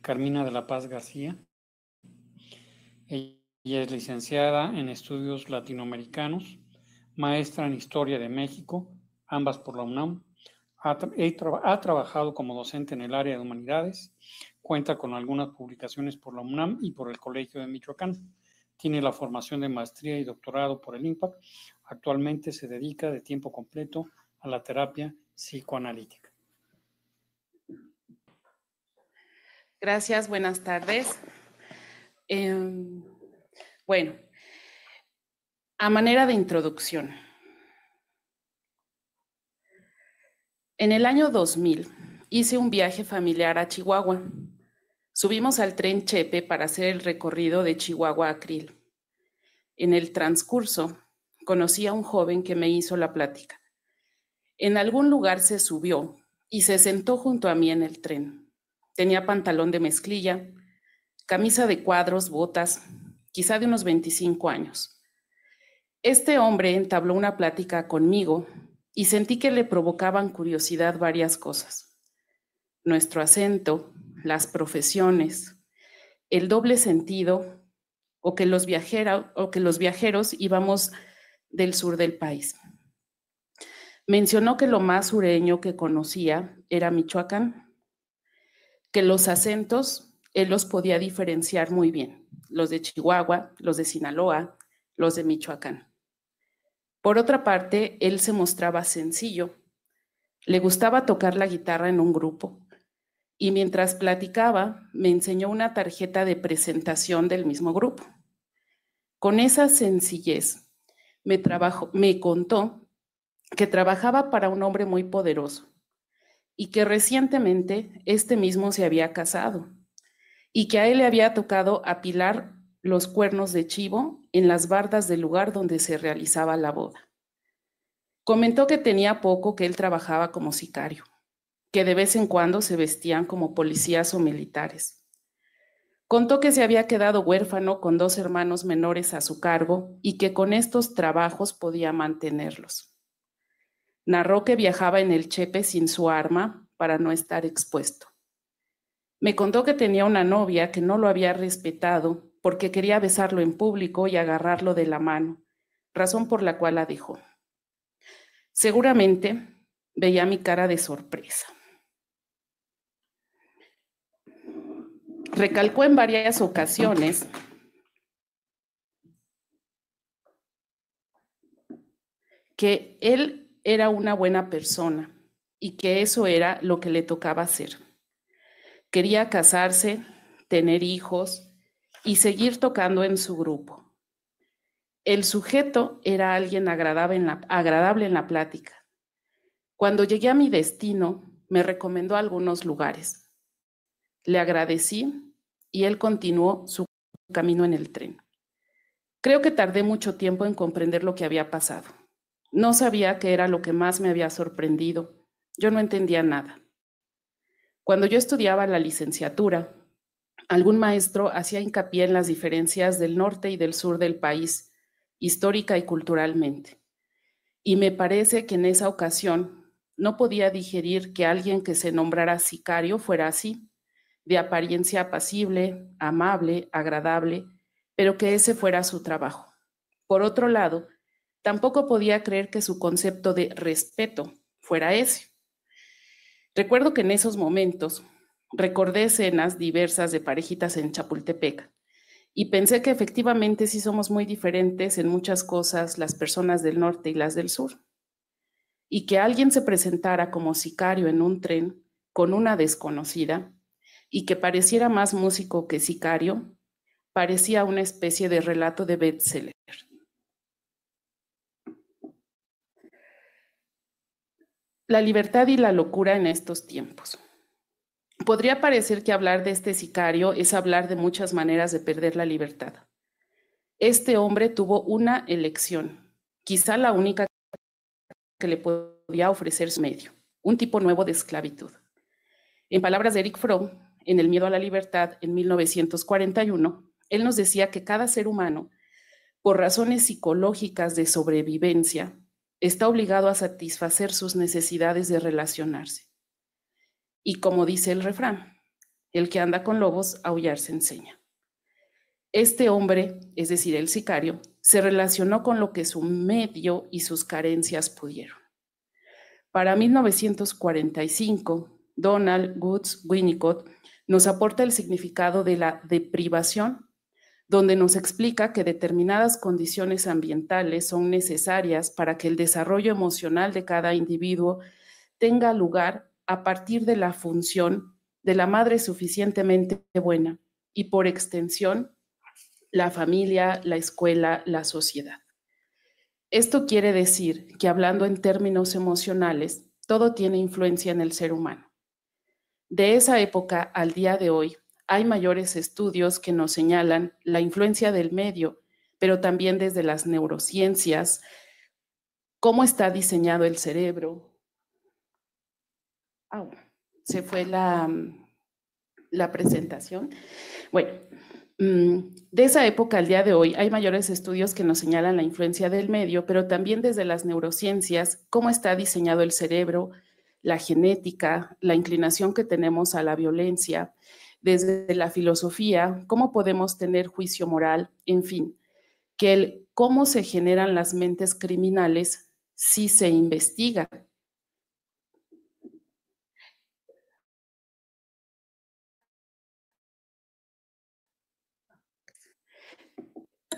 Carmina de la Paz García. Ella es licenciada en Estudios Latinoamericanos, maestra en Historia de México, ambas por la UNAM. Ha trabajado como docente en el área de Humanidades, cuenta con algunas publicaciones por la UNAM y por el Colegio de Michoacán. Tiene la formación de maestría y doctorado por el IMPAC. Actualmente se dedica de tiempo completo a la terapia psicoanalítica. Gracias, buenas tardes. Bueno, a manera de introducción. En el año 2000 hice un viaje familiar a Chihuahua. Subimos al tren Chepe para hacer el recorrido de Chihuahua a Krill. En el transcurso, conocí a un joven que me hizo la plática. En algún lugar se subió y se sentó junto a mí en el tren. Tenía pantalón de mezclilla, camisa de cuadros, botas, quizá de unos 25 años. Este hombre entabló una plática conmigo y sentí que le provocaban curiosidad varias cosas. Nuestro acento, las profesiones, el doble sentido, o que los viajeros íbamos del sur del país. Mencionó que lo más sureño que conocía era Michoacán, que los acentos él los podía diferenciar muy bien, los de Chihuahua, los de Sinaloa, los de Michoacán. Por otra parte, él se mostraba sencillo, le gustaba tocar la guitarra en un grupo y mientras platicaba me enseñó una tarjeta de presentación del mismo grupo. Con esa sencillez me contó que trabajaba para un hombre muy poderoso y que recientemente este mismo se había casado y que a él le había tocado apilar los cuernos de chivo en las bardas del lugar donde se realizaba la boda. Comentó que tenía poco que él trabajaba como sicario, que de vez en cuando se vestían como policías o militares. Contó que se había quedado huérfano con 2 hermanos menores a su cargo y que con estos trabajos podía mantenerlos. Narró que viajaba en el Chepe sin su arma para no estar expuesto. Me contó que tenía una novia que no lo había respetado porque quería besarlo en público y agarrarlo de la mano, razón por la cual la dejó. Seguramente veía mi cara de sorpresa. Recalcó en varias ocasiones que él era una buena persona y que eso era lo que le tocaba hacer. Quería casarse, tener hijos y seguir tocando en su grupo. El sujeto era alguien agradable en la plática. Cuando llegué a mi destino, me recomendó algunos lugares. Le agradecí y él continuó su camino en el tren. Creo que tardé mucho tiempo en comprender lo que había pasado. No sabía qué era lo que más me había sorprendido. Yo no entendía nada. Cuando yo estudiaba la licenciatura, algún maestro hacía hincapié en las diferencias del norte y del sur del país, histórica y culturalmente. Y me parece que en esa ocasión no podía digerir que alguien que se nombrara sicario fuera así, de apariencia apacible, amable, agradable, pero que ese fuera su trabajo. Por otro lado, tampoco podía creer que su concepto de respeto fuera ese. Recuerdo que en esos momentos recordé escenas diversas de parejitas en Chapultepec y pensé que efectivamente sí somos muy diferentes en muchas cosas las personas del norte y las del sur. Y que alguien se presentara como sicario en un tren con una desconocida y que pareciera más músico que sicario, parecía una especie de relato de bestseller. La libertad y la locura en estos tiempos. Podría parecer que hablar de este sicario es hablar de muchas maneras de perder la libertad. Este hombre tuvo una elección, quizá la única que le podía ofrecer su medio, un tipo nuevo de esclavitud. En palabras de Erich Fromm, en El miedo a la libertad, en 1941, él nos decía que cada ser humano, por razones psicológicas de sobrevivencia, está obligado a satisfacer sus necesidades de relacionarse. Y como dice el refrán, El que anda con lobos, aullar se enseña. Este hombre, es decir, el sicario, se relacionó con lo que su medio y sus carencias pudieron. Para 1945, Donald Woods Winnicott nos aporta el significado de la deprivación, donde nos explica que determinadas condiciones ambientales son necesarias para que el desarrollo emocional de cada individuo tenga lugar a partir de la función de la madre suficientemente buena y, por extensión, la familia, la escuela, la sociedad. Esto quiere decir que, hablando en términos emocionales, todo tiene influencia en el ser humano. De esa época al día de hoy, hay mayores estudios que nos señalan la influencia del medio, pero también desde las neurociencias, cómo está diseñado el cerebro. Se fue la presentación. Bueno, de esa época al día de hoy hay mayores estudios que nos señalan la influencia del medio, pero también desde las neurociencias, cómo está diseñado el cerebro, la genética, la inclinación que tenemos a la violencia, desde la filosofía, cómo podemos tener juicio moral, en fin, que cómo se generan las mentes criminales si se investiga.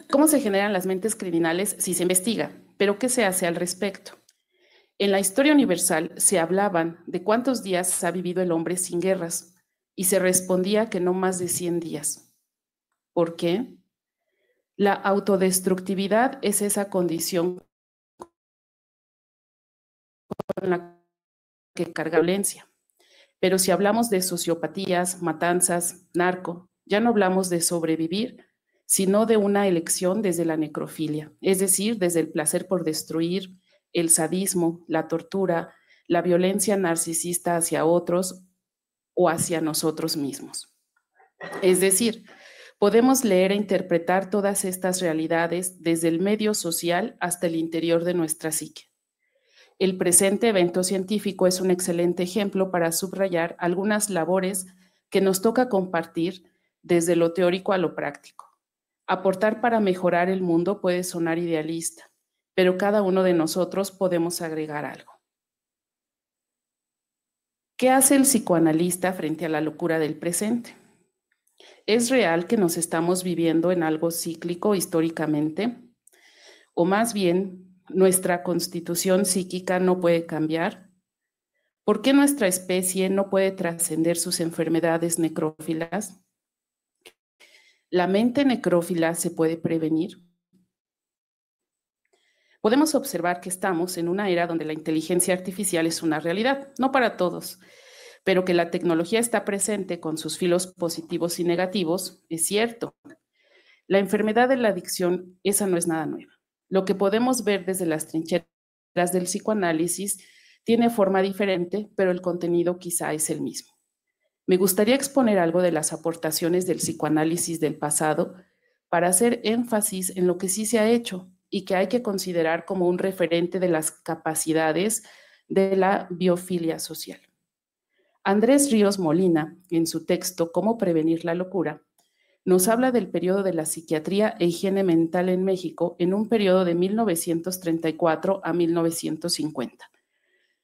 ¿Cómo se generan las mentes criminales si se investiga? ¿Pero qué se hace al respecto? En la historia universal se hablaban de cuántos días ha vivido el hombre sin guerras y se respondía que no más de 100 días. ¿Por qué? La autodestructividad es esa condición con la que carga violencia. Pero si hablamos de sociopatías, matanzas, narco, ya no hablamos de sobrevivir, sino de una elección desde la necrofilia, es decir, desde el placer por destruir, el sadismo, la tortura, la violencia narcisista hacia otros o hacia nosotros mismos. Es decir, podemos leer e interpretar todas estas realidades desde el medio social hasta el interior de nuestra psique. El presente evento científico es un excelente ejemplo para subrayar algunas labores que nos toca compartir desde lo teórico a lo práctico. Aportar para mejorar el mundo puede sonar idealista, pero cada uno de nosotros podemos agregar algo. ¿Qué hace el psicoanalista frente a la locura del presente? ¿Es real que nos estamos viviendo en algo cíclico históricamente? O más bien, ¿nuestra constitución psíquica no puede cambiar? ¿Por qué nuestra especie no puede trascender sus enfermedades necrófilas? ¿La mente necrófila se puede prevenir? Podemos observar que estamos en una era donde la inteligencia artificial es una realidad, no para todos, pero que la tecnología está presente con sus filos positivos y negativos, es cierto. La enfermedad de la adicción, esa no es nada nueva. Lo que podemos ver desde las trincheras del psicoanálisis tiene forma diferente, pero el contenido quizá es el mismo. Me gustaría exponer algo de las aportaciones del psicoanálisis del pasado para hacer énfasis en lo que sí se ha hecho y que hay que considerar como un referente de las capacidades de la biofilia social. Andrés Ríos Molina, en su texto Cómo prevenir la locura, nos habla del periodo de la psiquiatría e higiene mental en México en un periodo de 1934 a 1950.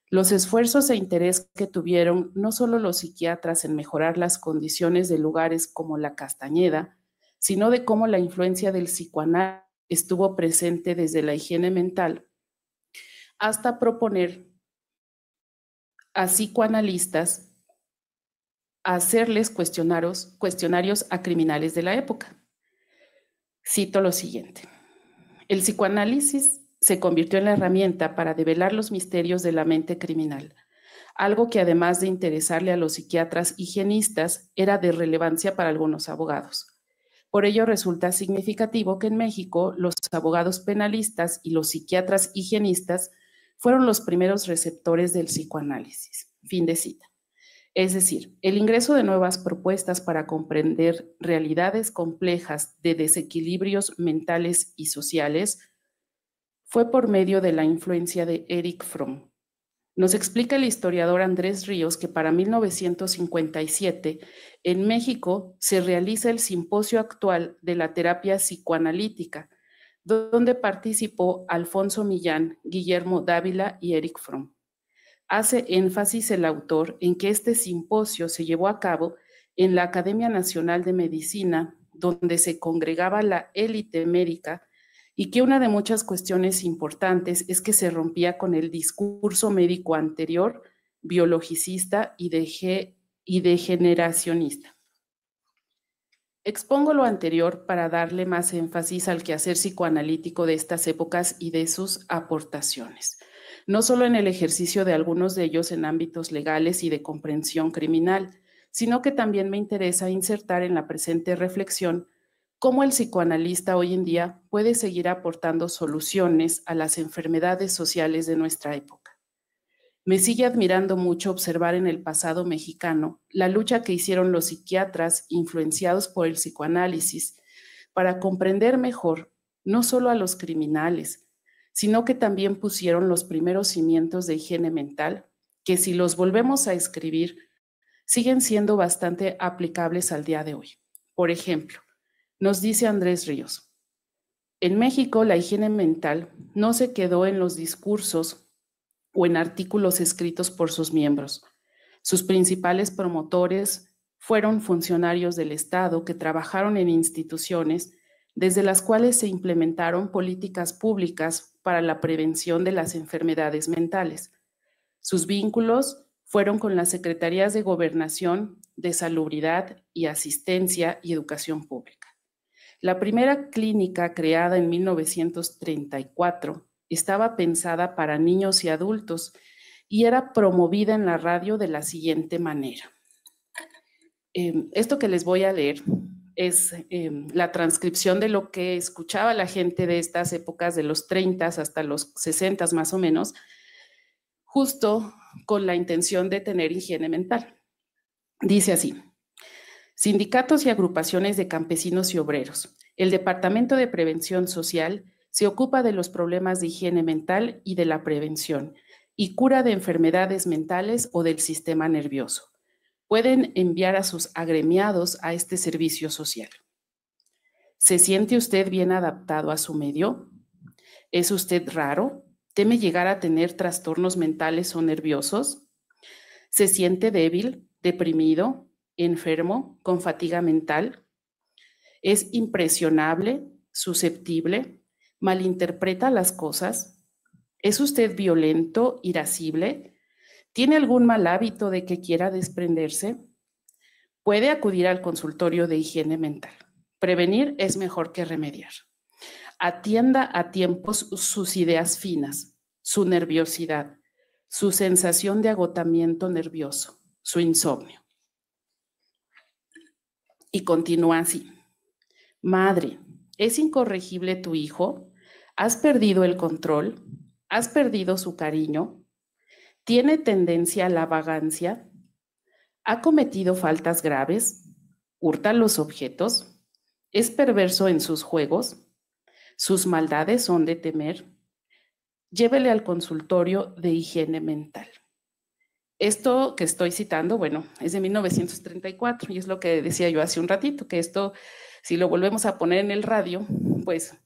Los esfuerzos e interés que tuvieron no solo los psiquiatras en mejorar las condiciones de lugares como la Castañeda, sino de cómo la influencia del psicoanálisis estuvo presente desde la higiene mental hasta proponer a psicoanalistas a hacerles cuestionarios a criminales de la época. Cito lo siguiente. El psicoanálisis se convirtió en la herramienta para develar los misterios de la mente criminal, algo que además de interesarle a los psiquiatras higienistas, era de relevancia para algunos abogados. Por ello resulta significativo que en México los abogados penalistas y los psiquiatras higienistas fueron los primeros receptores del psicoanálisis. Fin de cita. Es decir, el ingreso de nuevas propuestas para comprender realidades complejas de desequilibrios mentales y sociales fue por medio de la influencia de Erich Fromm. Nos explica el historiador Andrés Ríos que para 1957 en México se realiza el simposio actual de la terapia psicoanalítica, donde participó Alfonso Millán, Guillermo Dávila y Erich Fromm. Hace énfasis el autor en que este simposio se llevó a cabo en la Academia Nacional de Medicina, donde se congregaba la élite médica, y que una de muchas cuestiones importantes es que se rompía con el discurso médico anterior, biologicista y degeneracionista. Expongo lo anterior para darle más énfasis al quehacer psicoanalítico de estas épocas y de sus aportaciones, no solo en el ejercicio de algunos de ellos en ámbitos legales y de comprensión criminal, sino que también me interesa insertar en la presente reflexión cómo el psicoanalista hoy en día puede seguir aportando soluciones a las enfermedades sociales de nuestra época. Me sigue admirando mucho observar en el pasado mexicano la lucha que hicieron los psiquiatras influenciados por el psicoanálisis para comprender mejor no solo a los criminales, sino que también pusieron los primeros cimientos de higiene mental, que si los volvemos a escribir, siguen siendo bastante aplicables al día de hoy. Por ejemplo, nos dice Andrés Ríos, en México la higiene mental no se quedó en los discursos o en artículos escritos por sus miembros. Sus principales promotores fueron funcionarios del Estado que trabajaron en instituciones desde las cuales se implementaron políticas públicas para la prevención de las enfermedades mentales. Sus vínculos fueron con las Secretarías de Gobernación, de Salubridad y Asistencia y Educación Pública. La primera clínica creada en 1934 estaba pensada para niños y adultos y era promovida en la radio de la siguiente manera. Esto que les voy a leer es la transcripción de lo que escuchaba la gente de estas épocas, de los 30 hasta los 60 más o menos, justo con la intención de tener higiene mental. Dice así: sindicatos y agrupaciones de campesinos y obreros. El Departamento de Prevención Social se ocupa de los problemas de higiene mental y de la prevención y cura de enfermedades mentales o del sistema nervioso. Pueden enviar a sus agremiados a este servicio social. ¿Se siente usted bien adaptado a su medio? ¿Es usted raro? ¿Teme llegar a tener trastornos mentales o nerviosos? ¿Se siente débil, deprimido, enfermo, con fatiga mental? ¿Es impresionable, susceptible, malinterpreta las cosas? ¿Es usted violento, irascible? ¿Tiene algún mal hábito de que quiera desprenderse? Puede acudir al consultorio de higiene mental. Prevenir es mejor que remediar. Atienda a tiempos sus ideas finas, su nerviosidad, su sensación de agotamiento nervioso, su insomnio. Y continúa así. Madre, ¿es incorregible tu hijo? ¿Has perdido el control? ¿Has perdido su cariño? ¿Tiene tendencia a la vagancia? ¿Ha cometido faltas graves? ¿Hurta los objetos? ¿Es perverso en sus juegos? ¿Sus maldades son de temer? Llévele al consultorio de higiene mental. Esto que estoy citando, bueno, es de 1934 y es lo que decía yo hace un ratito, que esto, si lo volvemos a poner en el radio, pues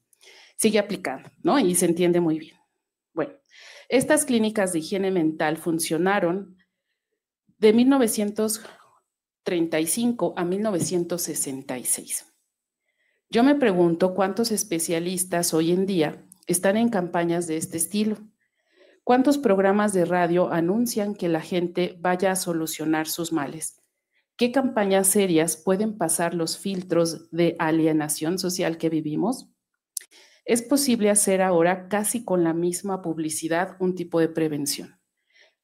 sigue aplicando, ¿no? Y se entiende muy bien. Bueno, estas clínicas de higiene mental funcionaron de 1935 a 1966. Yo me pregunto cuántos especialistas hoy en día están en campañas de este estilo. ¿Cuántos programas de radio anuncian que la gente vaya a solucionar sus males? ¿Qué campañas serias pueden pasar los filtros de alienación social que vivimos? Es posible hacer ahora casi con la misma publicidad un tipo de prevención.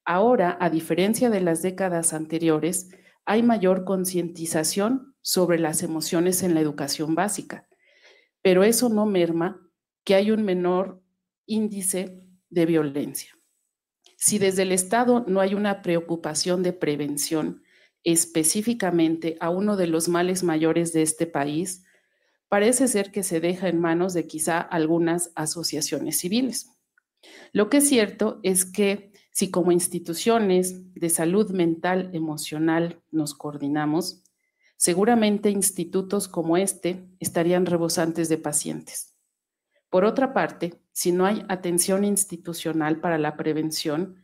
Ahora, a diferencia de las décadas anteriores, hay mayor concientización sobre las emociones en la educación básica, pero eso no merma que hay un menor índice de violencia. Si desde el Estado no hay una preocupación de prevención específicamente a uno de los males mayores de este país, parece ser que se deja en manos de quizá algunas asociaciones civiles. Lo que es cierto es que Si como instituciones de salud mental emocional nos coordinamos, seguramente institutos como este estarían rebosantes de pacientes. Por otra parte, si no hay atención institucional para la prevención,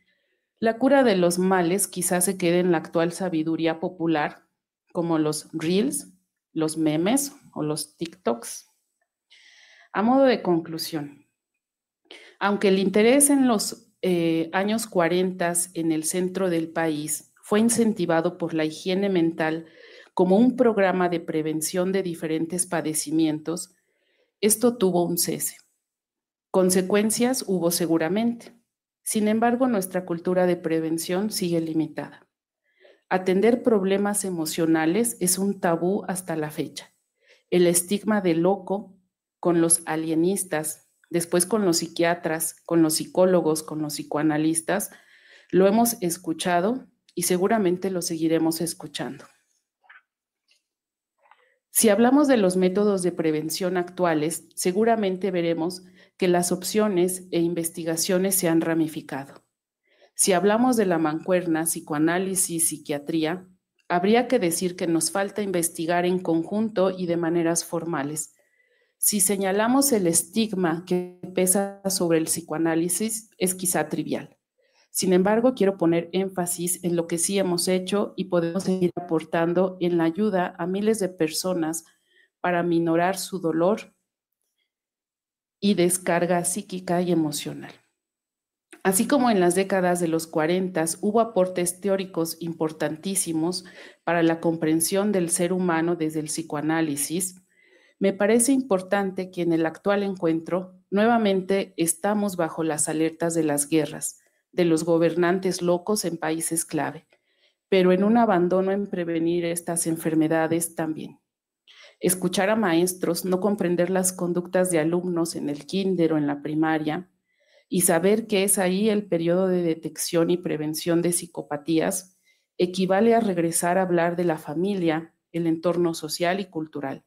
la cura de los males quizás se quede en la actual sabiduría popular, como los reels, los memes o los TikToks. A modo de conclusión, aunque el interés en los años 40 en el centro del país fue incentivado por la higiene mental como un programa de prevención de diferentes padecimientos, esto tuvo un cese. Consecuencias hubo seguramente. Sin embargo, nuestra cultura de prevención sigue limitada. Atender problemas emocionales es un tabú hasta la fecha. El estigma de loco con los alienistas, después con los psiquiatras, con los psicólogos, con los psicoanalistas, lo hemos escuchado y seguramente lo seguiremos escuchando. Si hablamos de los métodos de prevención actuales, seguramente veremos que las opciones e investigaciones se han ramificado. Si hablamos de la mancuerna psicoanálisis, psiquiatría, habría que decir que nos falta investigar en conjunto y de maneras formales. Si señalamos el estigma que pesa sobre el psicoanálisis, es quizá trivial. Sin embargo, quiero poner énfasis en lo que sí hemos hecho y podemos seguir aportando en la ayuda a miles de personas para minorar su dolor y descarga psíquica y emocional. Así como en las décadas de los 40 hubo aportes teóricos importantísimos para la comprensión del ser humano desde el psicoanálisis, me parece importante que en el actual encuentro nuevamente estamos bajo las alertas de las guerras, de los gobernantes locos en países clave, pero en un abandono en prevenir estas enfermedades también. Escuchar a maestros, no comprender las conductas de alumnos en el kinder o en la primaria y saber que es ahí el periodo de detección y prevención de psicopatías equivale a regresar a hablar de la familia, el entorno social y cultural.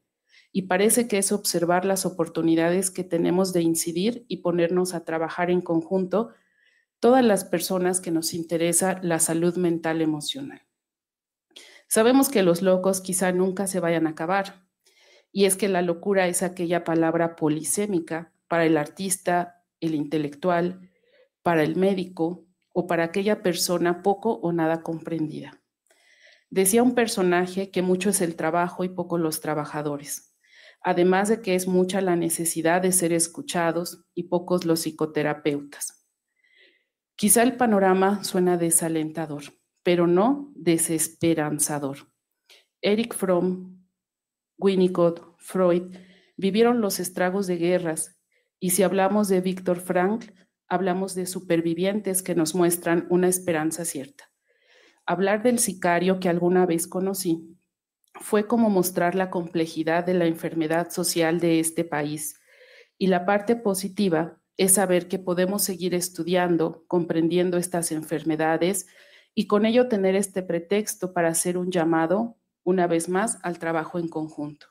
Y parece que es observar las oportunidades que tenemos de incidir y ponernos a trabajar en conjunto todas las personas que nos interesa la salud mental emocional. Sabemos que los locos quizá nunca se vayan a acabar, y es que la locura es aquella palabra polisémica para el artista, el intelectual, para el médico o para aquella persona poco o nada comprendida. Decía un personaje que mucho es el trabajo y poco los trabajadores, además de que es mucha la necesidad de ser escuchados y pocos los psicoterapeutas. Quizá el panorama suena desalentador, pero no desesperanzador. Erich Fromm, Winnicott, Freud vivieron los estragos de guerras, y si hablamos de Viktor Frankl, hablamos de supervivientes que nos muestran una esperanza cierta. Hablar del sicario que alguna vez conocí fue como mostrar la complejidad de la enfermedad social de este país, y la parte positiva es saber que podemos seguir estudiando, comprendiendo estas enfermedades y con ello tener este pretexto para hacer un llamado, una vez más, al trabajo en conjunto.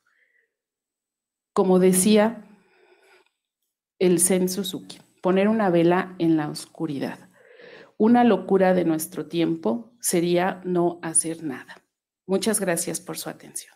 Como decía el Zen Suzuki, poner una vela en la oscuridad. Una locura de nuestro tiempo sería no hacer nada. Muchas gracias por su atención.